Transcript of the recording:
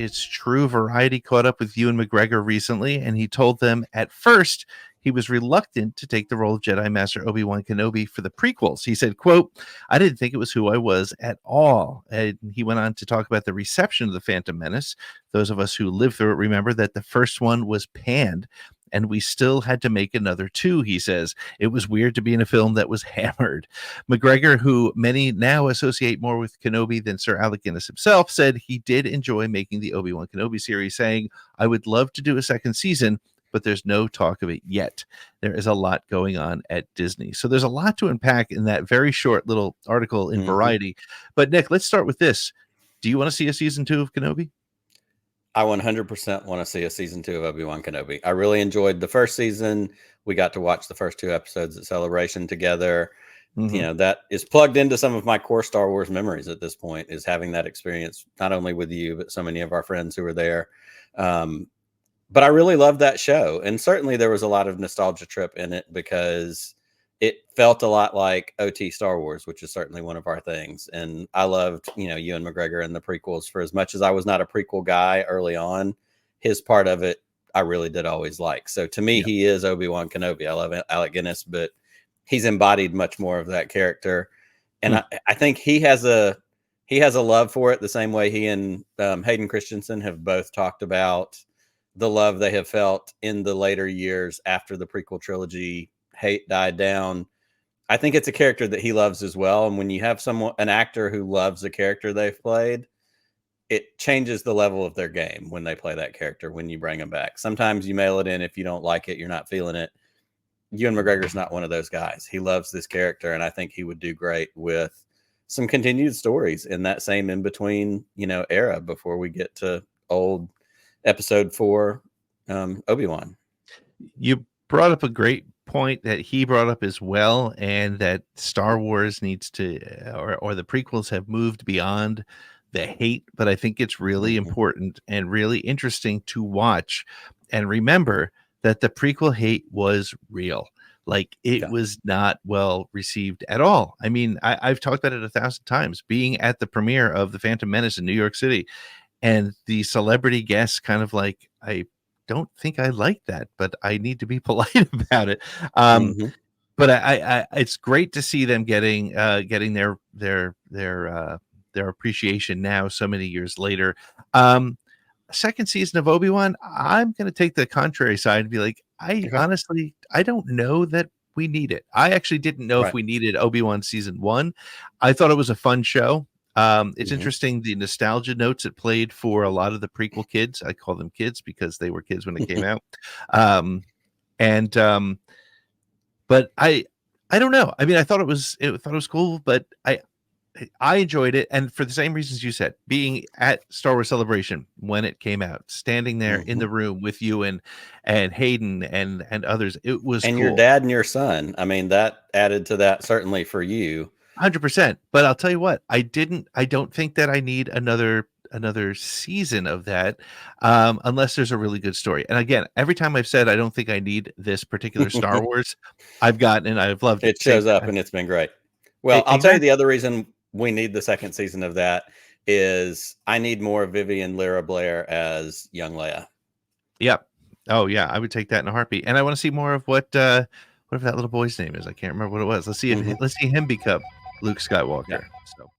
it's true. Variety caught up with Ewan McGregor recently, and he told them at first he was reluctant to take the role of Jedi Master Obi-Wan Kenobi for the prequels. He said, quote, "I didn't think it was who I was at all." And he went on to talk about the reception of The Phantom Menace. Those of us who lived through it remember that the first one was panned, and we still had to make another two, he says. It was weird to be in a film that was hammered. McGregor, who many now associate more with Kenobi than Sir Alec Guinness himself, said he did enjoy making the Obi-Wan Kenobi series, saying, "I would love to do a second season, but there's no talk of it yet. There is a lot going on at Disney." So there's a lot to unpack in that very short little article in Variety. But Nick, let's start with this. Do you want to see a season 2 of Kenobi? I 100% want to see a season 2 of Obi-Wan Kenobi. I really enjoyed the first season. We got to watch the first 2 episodes at Celebration together. You know, that is plugged into some of my core Star Wars memories at this point, is having that experience, not only with you, but so many of our friends who were there. But I really loved that show. And certainly there was a lot of nostalgia trip in it because it felt a lot like OT Star Wars, which is certainly one of our things. And I loved, you know, Ewan McGregor and the prequels. For as much as I was not a prequel guy early on, his part of it, I really did always like. So to me, he is Obi-Wan Kenobi. I love Alec Guinness, but he's embodied much more of that character. And I think he has a love for it the same way he and Hayden Christensen have both talked about the love they have felt in the later years after the prequel trilogy hate died down. I think it's a character that he loves as well. And when you have an actor who loves a character they've played, it changes the level of their game when they play that character, when you bring them back. Sometimes you mail it in. If you don't like it, you're not feeling it. Ewan McGregor's not one of those guys. He loves this character, and I think he would do great with some continued stories in that same in-between, you know, era before we get to old episode 4 Obi-Wan. You brought up a great point that he brought up as well, and that Star Wars needs to, or the prequels have moved beyond the hate, but I think it's really important and really interesting to watch and remember that the prequel hate was real. Like, it was not well received at all. I mean, I've talked about it 1,000 times, being at the premiere of The Phantom Menace in New York City, and the celebrity guests kind of like, I don't think I like that, but I need to be polite about it. But I it's great to see them getting their appreciation now, so many years later. Second season of Obi-Wan, I'm going to take the contrary side and be like, honestly, I don't know that we need it. I actually didn't know if we needed Obi-Wan season 1. I thought it was a fun show. It's interesting, the nostalgia notes it played for a lot of the prequel kids. I call them kids because they were kids when it came out. But I don't know. I mean, I thought it was cool, but I enjoyed it, and for the same reasons you said, being at Star Wars Celebration when it came out, standing there in the room with you and Hayden and others, it was and cool. Your dad and your son. I mean, that added to that certainly for you. 100%. But I'll tell you what, I don't think that I need another season of that, unless there's a really good story. And again, every time I've said I don't think I need this particular Star Wars, I've gotten and I've loved it. It shows up and it's been great. Well, I'll tell you the other reason we need the second season of that is I need more Vivian Lyra Blair as young Leia. Yep. Oh yeah, I would take that in a heartbeat. And I want to see more of whatever that little boy's name is. I can't remember what it was. Let's see him become Luke Skywalker. So